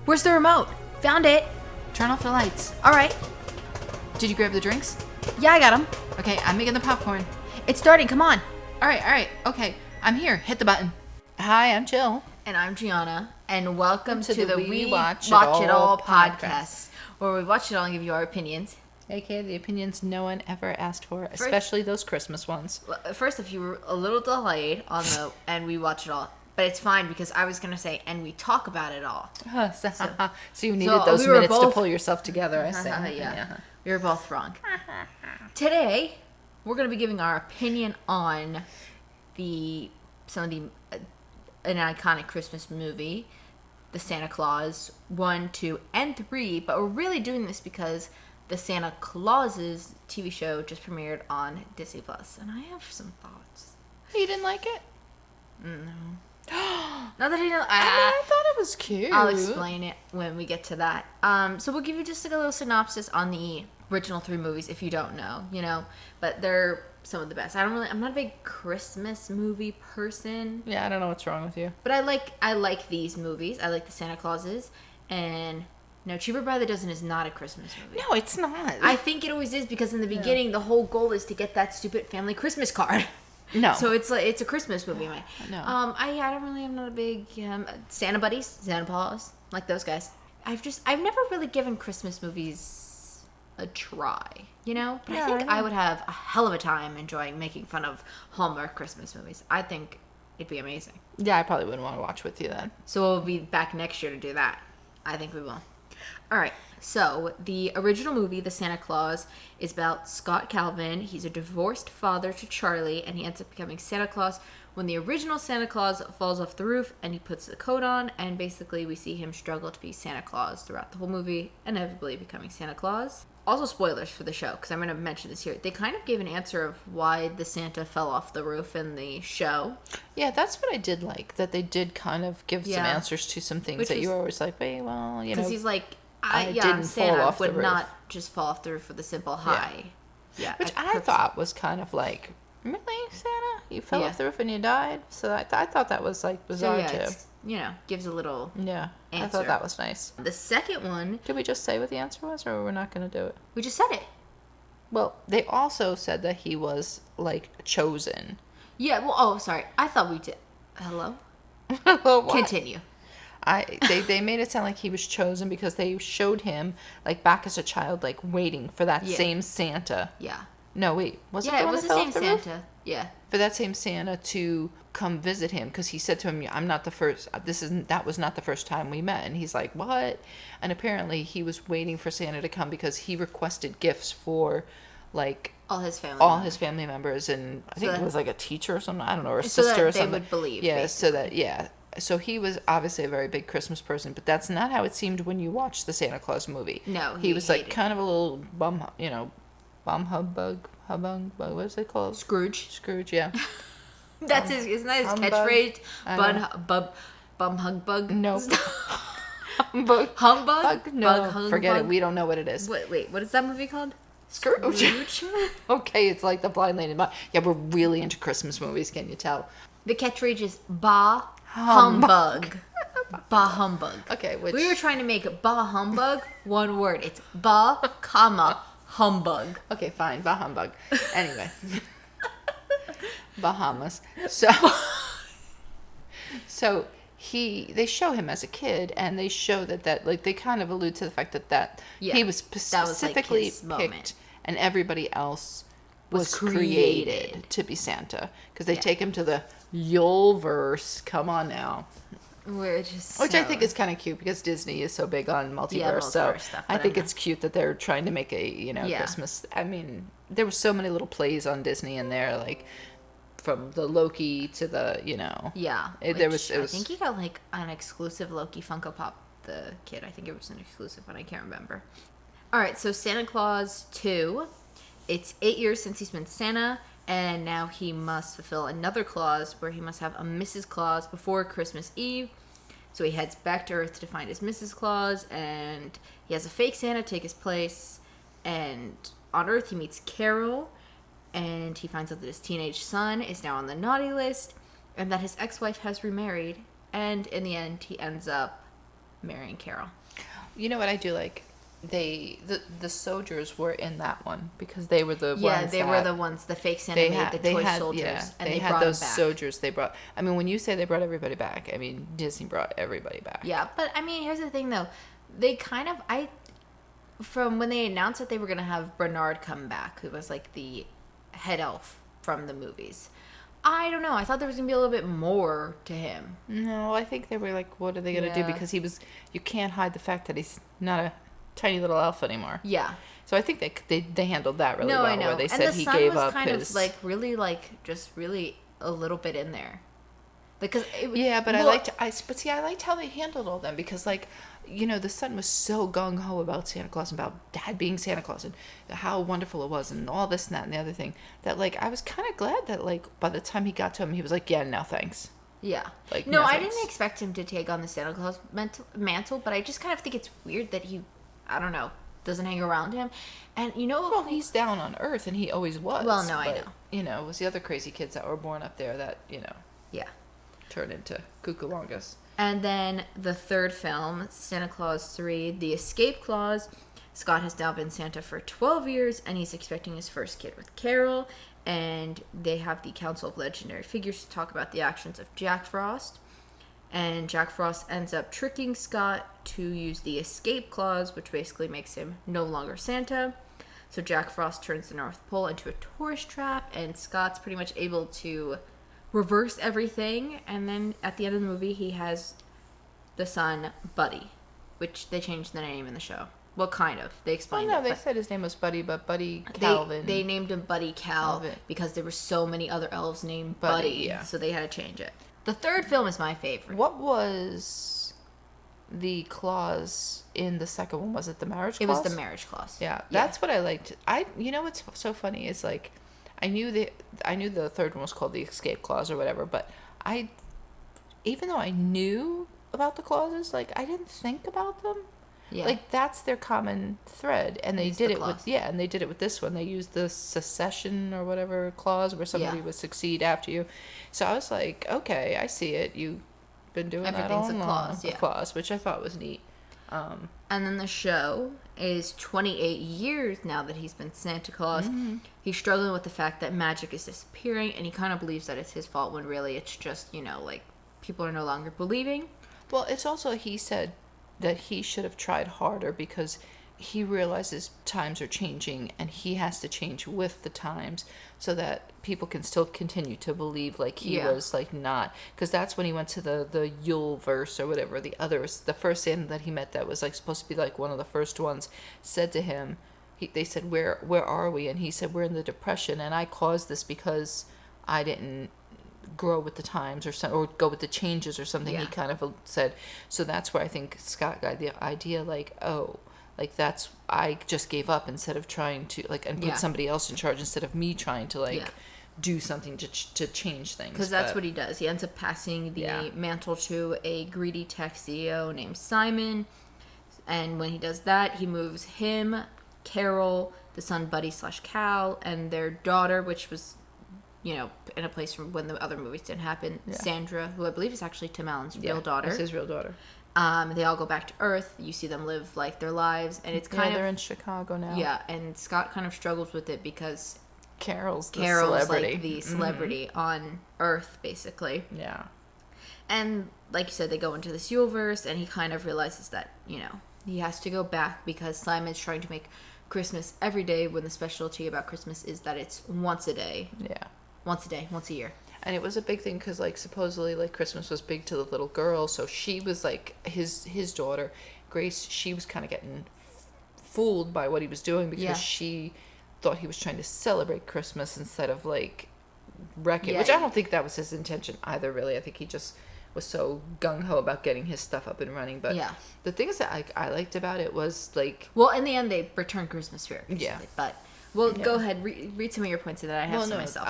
Where's the remote? Found it. Turn off the lights. All right. Did you grab the drinks? Yeah, I got them. Okay, I'm making the popcorn. It's starting. Come on. All right. Okay, I'm here. Hit the button. Hi, I'm Jill. And I'm Gianna. And welcome to the We Watch Watch It It All All podcast, where we watch it all and give you our opinions. AKA the opinions no one ever asked for, especially those Christmas ones. Well, first, if you were a little delayed on the and we watch it all, but it's fine because I was going to say, and we talk about it all. So you needed those minutes to pull yourself together, I say. Yeah. We were both wrong. Today, we're going to be giving our opinion on an iconic Christmas movie, the Santa Claus 1, 2, and 3. But we're really doing this because the Santa Clauses TV show just premiered on Disney Plus, and I have some thoughts. You didn't like it? No. Not that I know. I thought it was cute. I'll explain it when we get to that. So we'll give you just like a little synopsis on the original 3 movies if you don't know, but they're some of the best. I'm not a big Christmas movie person. Yeah, I don't know what's wrong with you. But I like these movies. I like the Santa Clauses. And no, Cheaper by the Dozen is not a Christmas movie. No, it's not. I think it always is because in the beginning the whole goal is to get that stupid family Christmas card. No. So it's a Christmas movie. No. I'm not a big Santa buddies, Santa Paws, like those guys. I've never really given Christmas movies a try, But Yeah, I think I would have a hell of a time enjoying making fun of Hallmark Christmas movies. I think it'd be amazing. Yeah, I probably wouldn't want to watch with you then. So we'll be back next year to do that. I think we will. All right. So the original movie, The Santa Claus, is about Scott Calvin. He's a divorced father to Charlie, and he ends up becoming Santa Claus when the original Santa Claus falls off the roof and he puts the coat on, and basically we see him struggle to be Santa Claus throughout the whole movie, inevitably becoming Santa Claus. Also spoilers for the show, because I'm going to mention this here. They kind of gave an answer of why the Santa fell off the roof in the show. Yeah, that's what I did like, that they did kind of give some answers to some things that you were always like, wait, well, Because he's like, didn't Santa fall off the would roof. not just fall off the roof with a simple hi. Yeah. Which I thought was kind of like, really, Santa? You fell off the roof and you died? So I thought that was like bizarre too. It's, gives a little answer. I thought that was nice. The second one... Did we just say what the answer was, or we're not going to do it? We just said it. Well, they also said that he was, like, chosen. Yeah, well, sorry. I thought we did. Hello? What? Continue. They made it sound like he was chosen because they showed him, like, back as a child, like, waiting for that same Santa. Yeah. No, wait. Was it the it one was that the fell same off the roof? Santa. Yeah. For that same Santa to come visit him, because he said to him, I'm not the first, that was not the first time we met. And he's like, what? And apparently he was waiting for Santa to come because he requested gifts for, like, all his family members, and I think that, it was like a teacher or something, I don't know, or a so sister that or something. they would believe. Yeah, basically. so he was obviously a very big Christmas person, but that's not how it seemed when you watched the Santa Claus movie. No, he was like kind of a little bum hubbug, what was it called? Scrooge, yeah. That's isn't that his catchphrase? Bum hugbug. No. Humbug? No, forget it. We don't know what it is. Wait, what is that movie called? Scrooge. Okay, it's like the blind lady. Yeah, we're really into Christmas movies. Can you tell? The catchphrase is "Bah humbug." Bah humbug. Okay, we were trying to make bah humbug one word. It's bah, comma, humbug. Okay, fine. Bah humbug. Anyway. Bahamas. So they show him as a kid, and they show that like they kind of allude to the fact that he was specifically picked, and everybody else was created to be Santa, because they take him to the Yuleverse. Come on now. Which I think is kind of cute because Disney is so big on multiverse. So stuff, I think it's cute that they're trying to make a Christmas. I mean, there were so many little plays on Disney in there, like from the Loki to the I think he got like an exclusive Loki Funko Pop. The kid, I think it was an exclusive one. I can't remember. All right, so Santa Claus 2. It's 8 years since he's been Santa. And now he must fulfill another clause where he must have a Mrs. Claus before Christmas Eve. So he heads back to Earth to find his Mrs. Claus, and he has a fake Santa take his place. And on Earth he meets Carol, and he finds out that his teenage son is now on the naughty list, and that his ex-wife has remarried. And in the end, he ends up marrying Carol. You know what I do like? The soldiers were in that one because they were the ones. Yeah, they were the ones. The fake Santa made the toy soldiers, yeah, and they had brought those them back. soldiers. They brought. I mean, when you say they brought everybody back, I mean Disney brought everybody back. Yeah, but I mean, here's the thing though. They kind of from when they announced that they were gonna have Bernard come back, who was like the head elf from the movies. I don't know. I thought there was gonna be a little bit more to him. No, I think they were like, what are they gonna do? Because you can't hide the fact that he's not a tiny little elf anymore. Yeah. So I think they handled that really well. I know. Where they and said the he son gave was up kind his of like really just really a little bit in there. Because but I liked how they handled all them because like, you know, the son was so gung ho about Santa Claus and about Dad being Santa Claus and how wonderful it was and all this and that and the other thing that like I was kind of glad that like by the time he got to him he was like, yeah, no thanks. Yeah. Like no, I thanks. didn't expect him to take on the Santa Claus mantle, but I just kind of think it's weird that he, I don't know, doesn't hang around him. And you know, well, he's down on Earth and he always was. Well, no, I know. You know, it was the other crazy kids that were born up there that, you know. Yeah. Turned into Cucamongas. And then the third film, Santa Claus 3, The Escape Clause. Scott has now been Santa for 12 years, and he's expecting his first kid with Carol. And they have the Council of Legendary Figures to talk about the actions of Jack Frost. And Jack Frost ends up tricking Scott to use the Escape Clause, which basically makes him no longer Santa. So Jack Frost turns the North Pole into a tourist trap, and Scott's pretty much able to reverse everything, and then at the end of the movie he has the son Buddy, which they changed the name in the show. Well, kind of. They explained it. They said his name was Buddy, but Buddy Calvin. They named him Buddy Calvin because there were so many other elves named Buddy, so they had to change it. The third film is my favorite. What was the clause in the second one? Was it the marriage clause? It was the marriage clause. Yeah, that's what I liked. You know what's so funny is like I knew the third one was called the escape clause or whatever, but even though I knew about the clauses, like I didn't think about them. Yeah. Like that's their common thread, and they did it with this one. They used the secession or whatever clause where somebody would succeed after you. So I was like, okay, I see it. You've been doing that all along. A clause, which I thought was neat. And then the show is 28 years now that he's been Santa Claus. Mm-hmm. He's struggling with the fact that magic is disappearing, and he kind of believes that it's his fault when really it's just, you know, like people are no longer believing. Well, it's also, he said that he should have tried harder because he realizes times are changing and he has to change with the times so that people can still continue to believe like he was like not, because that's when he went to the Yule verse or whatever. The first Santa that he met that was like supposed to be like one of the first ones said to him, they said, where are we? And he said, we're in the Depression and I caused this because I didn't grow with the times or go with the changes or something. He kind of said. So that's where I think Scott got the idea like, oh, like that's, I just gave up instead of trying to like and put somebody else in charge instead of me trying to like do something to change things. Because that's what he does. He ends up passing the mantle to a greedy tech CEO named Simon, and when he does that, he moves him, Carol, the son Buddy/Cal, and their daughter, which was, you know, in a place from when the other movies didn't happen, Sandra, who I believe is actually Tim Allen's real daughter. That's his real daughter. They all go back to Earth. You see them live like their lives, and it's kind of, they're in Chicago now. Yeah, and Scott kind of struggles with it because Carol's celebrity. Like the celebrity on Earth, basically. Yeah. And like you said, they go into this Yuleverse, and he kind of realizes that, you know, he has to go back because Simon's trying to make Christmas every day when the specialty about Christmas is that it's once a day. Yeah. Once a day, once a year. And it was a big thing because, like, supposedly, like, Christmas was big to the little girl. So she was, like, his daughter, Grace, she was kind of getting fooled by what he was doing because she thought he was trying to celebrate Christmas instead of, like, wreck it. Which I don't think that was his intention either, really. I think he just was so gung-ho about getting his stuff up and running. But the things that I liked about it was, like... Well, in the end, they returned Christmas spirit. Yeah. But... Well, go ahead. Read some of your points so that I have some myself.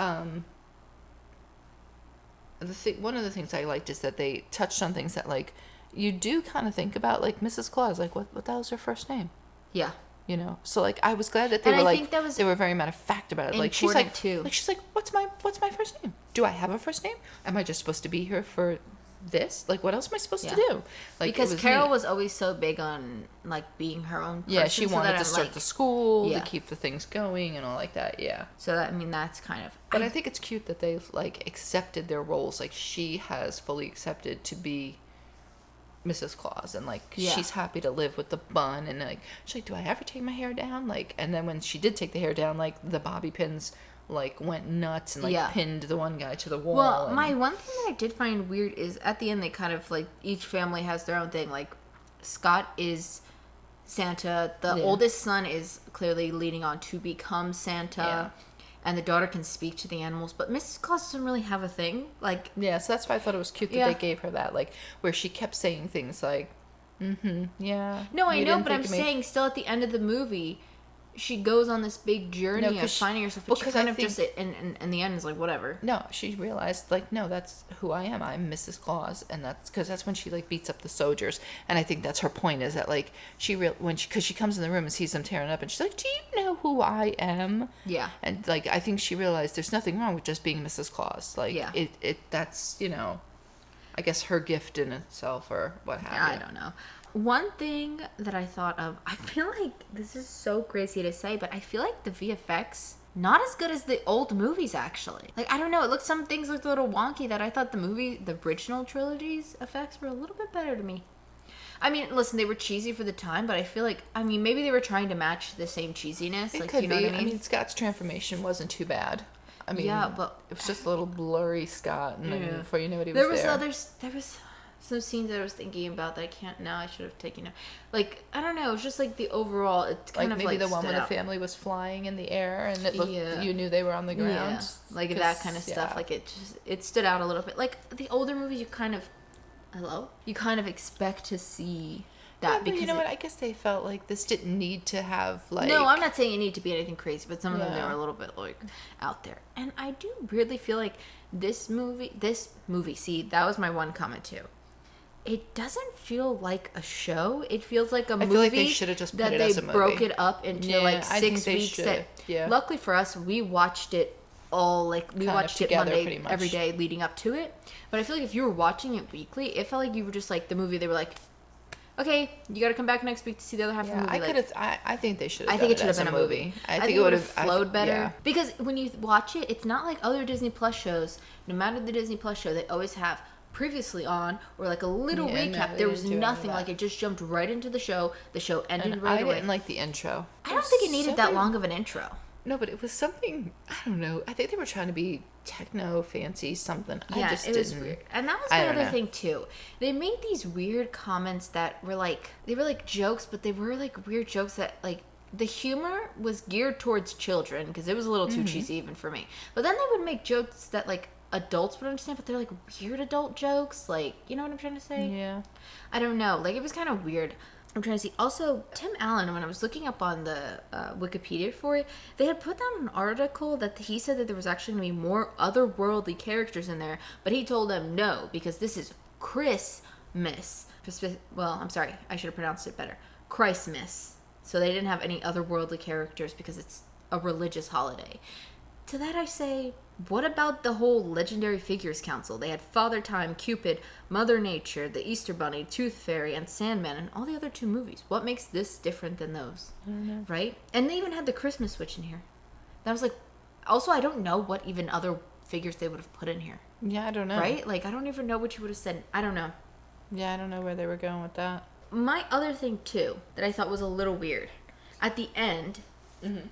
One of the things I liked is that they touched on things that, like, you do kind of think about, like, Mrs. Claus. Like, what the hell's her first name? Yeah. You know? So, like, I was glad that they were, like, they were very matter of fact about it. Like, she's like, too. Like, she's like, what's my first name? Do I have a first name? Am I just supposed to be here for this? Like, what else am I supposed to do? Like, because Carol was always so big on, like, being her own person. Yeah, she wanted to start the school, to yeah. keep the things going and all like that, yeah. So, that, I mean, that's kind of... But I think it's cute that they've, like, accepted their roles. Like, she has fully accepted to be Mrs. Claus, and, like, she's happy to live with the bun, and, like, she's like, do I ever take my hair down? Like, and then when she did take the hair down, like, the bobby pins... like went nuts and like pinned the one guy to the wall. Well, my one thing that I did find weird is at the end they kind of like each family has their own thing. Like Scott is Santa, the oldest son is clearly leading on to become Santa, and the daughter can speak to the animals. But Mrs. Claus doesn't really have a thing. Like so that's why I thought it was cute that they gave her that. Like where she kept saying things like, yeah. No, I know, but I'm saying still at the end of the movie. She goes on this big journey of finding herself, but she kind of just, in the end, is like, whatever. No, she realized, like, no, that's who I am. I'm Mrs. Claus, and that's, because that's when she, like, beats up the soldiers, and I think that's her point, is that, like, because she comes in the room and sees them tearing up, and she's like, do you know who I am? Yeah. And, like, I think she realized there's nothing wrong with just being Mrs. Claus. Like, that's, you know, I guess her gift in itself, or what have you. I don't know. One thing that I thought of, I feel like this is so crazy to say, but I feel like the VFX not as good as the old movies actually. Like I don't know, some things looked a little wonky that I thought the original trilogy's effects were a little bit better to me. I mean, listen, they were cheesy for the time, but I feel like maybe they were trying to match the same cheesiness. It could be. What I mean, Scott's transformation wasn't too bad. I mean, but it was just a little blurry Scott, and then before you knew it, he was there. There was some scenes that I was thinking about that I can't now. I should have taken it. Like I don't know. It's just like the overall. It kind of maybe the one where the family was flying in the air and it looked. You knew they were on the ground. Yeah. Like that kind of stuff. Like it stood out a little bit. Like the older movies, you kind of expect to see that because you know what? I guess they felt like this didn't need to have like. No, I'm not saying it need to be anything crazy, but some of them they were a little bit like out there. And I do weirdly feel like this movie. See, that was my one comment too. It doesn't feel like a show. It feels like a movie. I feel like they should have just put it as a movie. That they broke it up into like 6 weeks. Luckily for us, we watched it all we watched it Monday every day leading up to it. But I feel like if you were watching it weekly, it felt like you were just like the movie. They were like, okay, you got to come back next week to see the other half of the movie. I think they should have. I think it should have been a movie. I think it would have flowed better because when you watch it, it's not like other Disney Plus shows. No matter the Disney Plus show, they always have previously on or like a little recap. There was nothing. Like it just jumped right into the show. The show ended right away. I didn't like the intro. I don't think it needed that long of an intro. No, but it was something, I don't know. I think they were trying to be techno fancy something. Yeah, it was weird. And that was my other thing too. They made these weird comments that were like, they were like jokes, but they were like weird jokes that like the humor was geared towards children because it was a little too cheesy even for me. But then they would make jokes that like adults would understand, but they're like weird adult jokes. Like, you know what I'm trying to say? Yeah. I don't know. Like it was kind of weird. I'm trying to see. Also, Tim Allen, when I was looking up on the Wikipedia for it, they had put down an article that he said that there was actually going to be more otherworldly characters in there, but he told them no, because this is Christmas. Well, I'm sorry. I should have pronounced it better. Christmas. So they didn't have any otherworldly characters because it's a religious holiday. To that I say, what about the whole Legendary Figures Council? They had Father Time, Cupid, Mother Nature, the Easter Bunny, Tooth Fairy, and Sandman, and all the other 2 movies. What makes this different than those? I don't know. Right? And they even had the Christmas switch in here. That was like... Also, I don't know what even other figures they would have put in here. Yeah, I don't know. Right? Like, I don't even know what you would have said. I don't know. Yeah, I don't know where they were going with that. My other thing, too, that I thought was a little weird. At the end... Mm-hmm.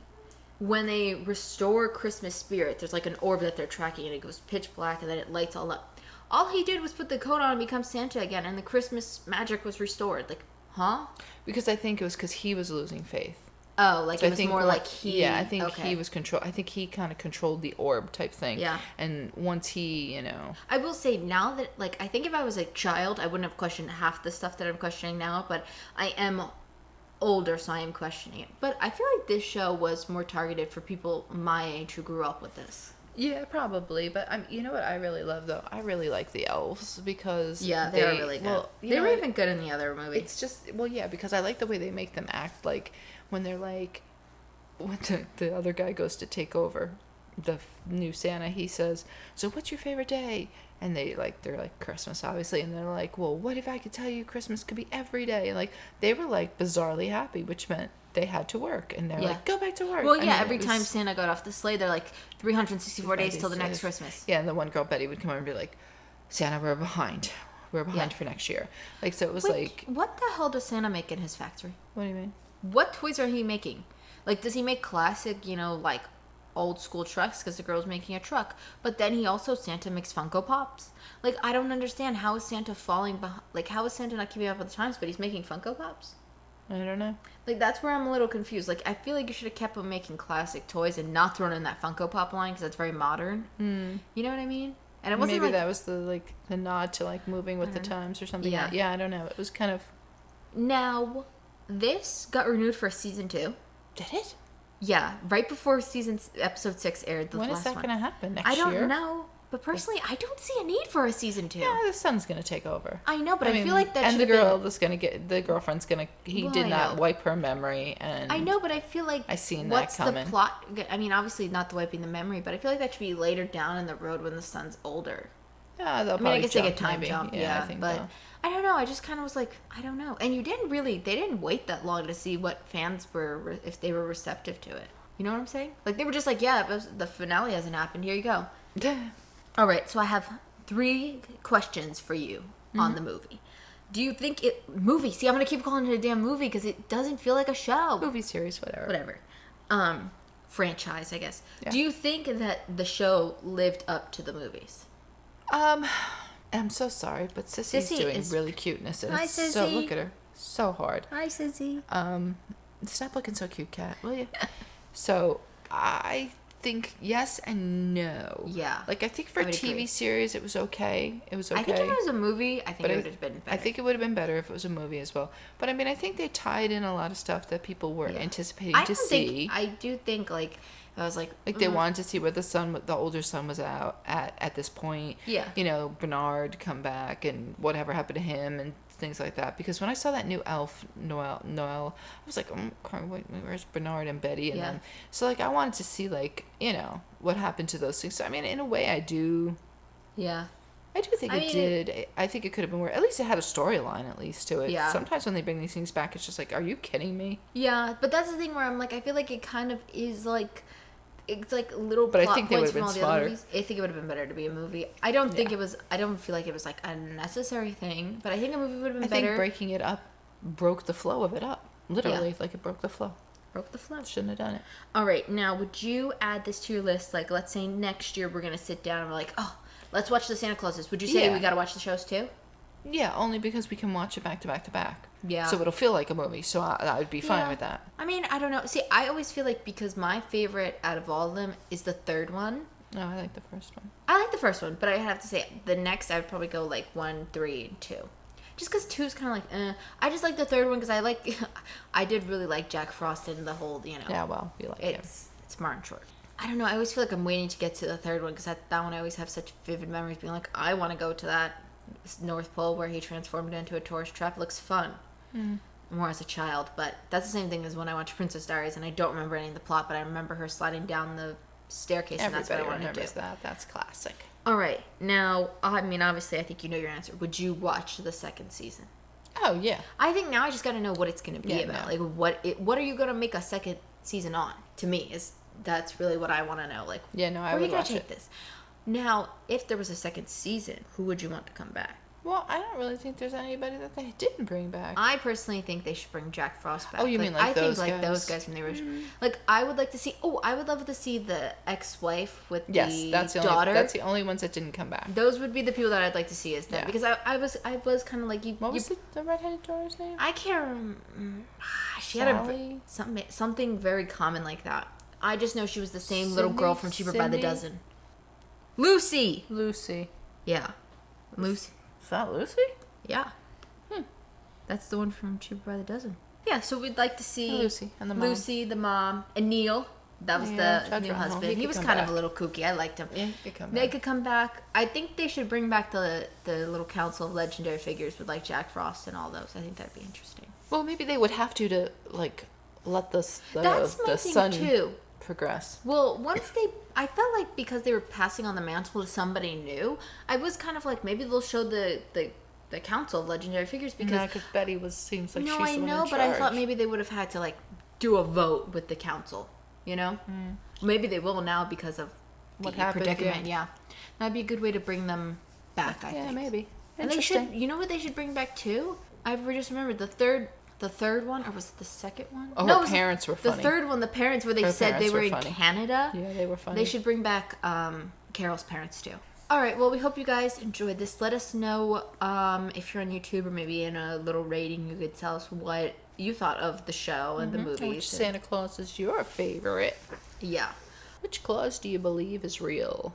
When they restore Christmas spirit, there's like an orb that they're tracking and it goes pitch black and then it lights all up. All he did was put the coat on and become Santa again and the Christmas magic was restored. Like, huh? Because I think it was because he was losing faith. Oh, like so it was more like he... Yeah, I think he was I think he kind of controlled the orb type thing. Yeah. And once he, you know... I will say now that, like, I think if I was a child, I wouldn't have questioned half the stuff that I'm questioning now, but I am... older, so I am questioning it. But I feel like this show was more targeted for people my age who grew up with this. Yeah, probably. But you know what I really love though? I really like the elves because they are really good. Well, they were even good in the other movie. It's just because I like the way they make them act. Like when they're like, when the other guy goes to take over the new Santa, he says, "So what's your favorite day?" And they're like Christmas, obviously, and they're like, "Well, what if I could tell you Christmas could be every day?" And like they were like bizarrely happy, which meant they had to work, and they're like, "Go back to work." Well, yeah, every time Santa got off the sleigh, they're like 364 days till the next Christmas. Yeah, and the one girl Betty would come over and be like, "Santa, we're behind. We're behind for next year." Like, so it was like, what the hell does Santa make in his factory? What do you mean? What toys are he making? Like, does he make classic, like old school trucks because the girl's making a truck? But then Santa makes Funko Pops. Like, I don't understand, how is Santa falling behind? Like, how is Santa not keeping up with the times, but he's making Funko Pops? I don't know. Like, that's where I'm a little confused. Like, I feel like you should have kept him making classic toys and not thrown in that Funko Pop line because that's very modern. You know what I mean? And it wasn't maybe that was the nod to like moving with the times or something. Yeah, I don't know. It was kind of. Now, this got renewed for season 2. Did it? Yeah, right before episode 6 aired. When is that going to happen? Next year? I don't know. But personally, I don't see a need for a season 2. Yeah, the son's going to take over. I know, but I feel like that and the girl is going to get, the girlfriend's going to, he did not wipe her memory. And I know, but I feel like I seen that coming. What's the plot? I mean, obviously not the wiping the memory, but I feel like that should be later down in the road when the son's older. Yeah, they'll probably I guess they get time jump, I think but so. I don't know. I just kind of was like, I don't know. And they didn't wait that long to see what fans were, if they were receptive to it. You know what I'm saying? Like, they were just like, yeah, the finale hasn't happened. Here you go. All right, so I have 3 questions for you on the movie. Do you think movie? See, I'm gonna keep calling it a damn movie because it doesn't feel like a show. Movie series, whatever. Franchise, I guess. Yeah. Do you think that the show lived up to the movies? I'm so sorry, but Sissy's doing really cute in this. Hi, Sissy. So look at her, so hard. Hi, Sissy. Stop looking so cute, cat, will you? So I think yes and no. Yeah. Like, I think for a TV series, it was okay. I think if it was a movie, I think it would have been better. I think it would have been better if it was a movie as well. But I mean, I think they tied in a lot of stuff that people were anticipating to see. I do think, like, I was like they wanted to see where the older son was out at this point. Yeah. You know, Bernard come back and whatever happened to him and things like that. Because when I saw that new elf, Noel, I was like, where's Bernard and Betty? And then, so, like, I wanted to see, like, you know, what happened to those things. So, I mean, in a way, I do. Yeah. I do think it did. I think it could have been more. At least it had a storyline, at least, to it. Yeah. Sometimes when they bring these things back, it's just like, are you kidding me? Yeah, but that's the thing where I'm like, I feel like it kind of is like, it's like little but plot I think they points would from have all been the other smarter. movies. I think it would have been better to be a movie. I don't think it was. I don't feel like it was like a necessary thing. But I think a movie would have been better. I think breaking it up broke the flow of it up. Literally, like, it broke the flow. Broke the flow. Shouldn't have done it. All right, now would you add this to your list? Like, let's say next year we're gonna sit down and we're like, oh, let's watch the Santa Clauses. Would you say we gotta watch the shows too? Yeah, only because we can watch it back to back to back. Yeah. So it'll feel like a movie. So I would be fine with that. I mean, I don't know. See, I always feel like because my favorite out of all of them is the third one. No, I like the first one. I like the first one, but I have to say the next I would probably go like 1, 3, and 2. Just because 2 is kind of like, I just like the third one because I did really like Jack Frost and the whole, you know. Yeah, well, you like him. It's Martin Short. I don't know. I always feel like I'm waiting to get to the third one because that one I always have such vivid memories being like, I want to go to that North Pole where he transformed into a tourist trap. It looks fun. More as a child, but that's the same thing as when I watched Princess Diaries and I don't remember any of the plot, but I remember her sliding down the staircase. Everybody and that's what I wanted to do. That. That's classic. All right. Now, I mean, obviously, I think you know your answer. Would you watch the second season? Oh, yeah. I think now I just got to know what it's going to be about. No. Like, what are you going to make a second season on? To me, that's really what I want to know. Like, yeah, no, I would watch take it. This? Now, if there was a second season, who would you want to come back? Well, I don't really think there's anybody that they didn't bring back. I personally think they should bring Jack Frost back. Oh, you mean like those guys? I think like those guys from the original. Like, I would like to see. Oh, I would love to see the ex-wife with the daughter. That's the only ones that didn't come back. Those would be the people that I'd like to see as them because I was kind of like you. What was the redheaded daughter's name? I can't remember. She Sally? had something very common like that. I just know she was the same little girl from Cheaper by the Dozen. Lucy. Yeah, Lucy. Is that Lucy? Yeah. That's the one from Cheaper by the Dozen. Yeah, so we'd like to see Lucy and the mom. Lucy, the mom, and Neil. That was the new husband. He was kind of a little kooky. I liked him. Yeah, he could come back. They could come back. I think they should bring back the little council of legendary figures with like Jack Frost and all those. I think that'd be interesting. Well, maybe they would have to like let the That's my the thing son too. progress. Well, I felt like because they were passing on the mantle to somebody new, I was kind of like, maybe they'll show the council of legendary figures because Betty seems like she's the one in charge. No, I know, but I thought maybe they would have had to like do a vote with the council, you know? Maybe they will now because of what happened, predicament. Yeah, that'd be a good way to bring them back. I think. Yeah, maybe. And they should. You know what they should bring back too? I just remembered the third one, or was it the second one? Oh, her parents were funny. The third one, the parents where they said they were in Canada. Yeah, they were funny. They should bring back Carol's parents too. All right, well, we hope you guys enjoyed this. Let us know if you're on YouTube or maybe in a little rating, you could tell us what you thought of the show and the movies. Which Santa Claus is your favorite? Yeah. Which Claus do you believe is real?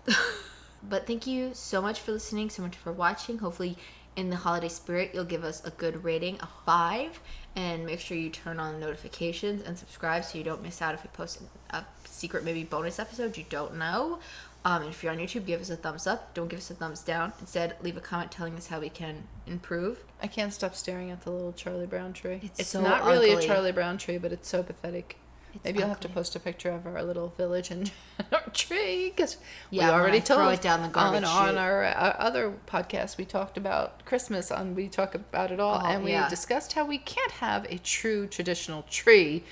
But thank you so much for listening, so much for watching. Hopefully, in the holiday spirit, you'll give us a good rating, a 5, and make sure you turn on notifications and subscribe so you don't miss out if we post a secret, maybe bonus episode you don't know. And if you're on YouTube, give us a thumbs up. Don't give us a thumbs down. Instead, leave a comment telling us how we can improve. I can't stop staring at the little Charlie Brown tree. It's so not really a Charlie Brown tree, but it's so pathetic. Maybe I'll have to post a picture of our little village and our tree, because we already told it down the garbage on our other podcast we talked about Christmas. We talk about it all, and we discussed how we can't have a true traditional tree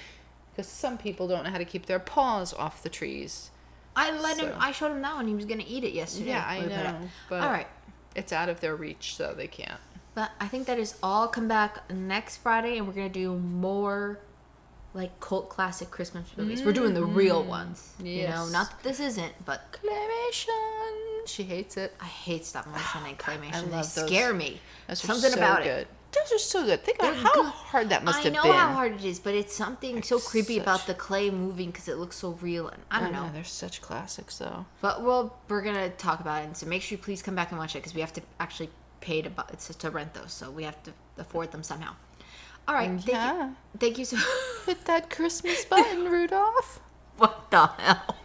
because some people don't know how to keep their paws off the trees. I showed him that one. He was going to eat it yesterday. Yeah, I know. But all right. It's out of their reach, so they can't. But I think that is all. Come back next Friday, and we're going to do more like cult classic Christmas movies. We're doing the real ones. Yes. You know, not that this isn't, but claymation. She hates it. I hate stop motion and claymation. I love they scare me. Those something so about good. it. Those are so good. Think about how hard that must have been. I know how hard it is, but it's something so creepy about the clay moving because it looks so real. And I don't know. They're such classics, though. But we're gonna talk about it, and so make sure you please come back and watch it because we have to actually pay to rent those, so we have to afford them somehow. All right. Thank you so much. Hit that Christmas button, Rudolph. What the hell?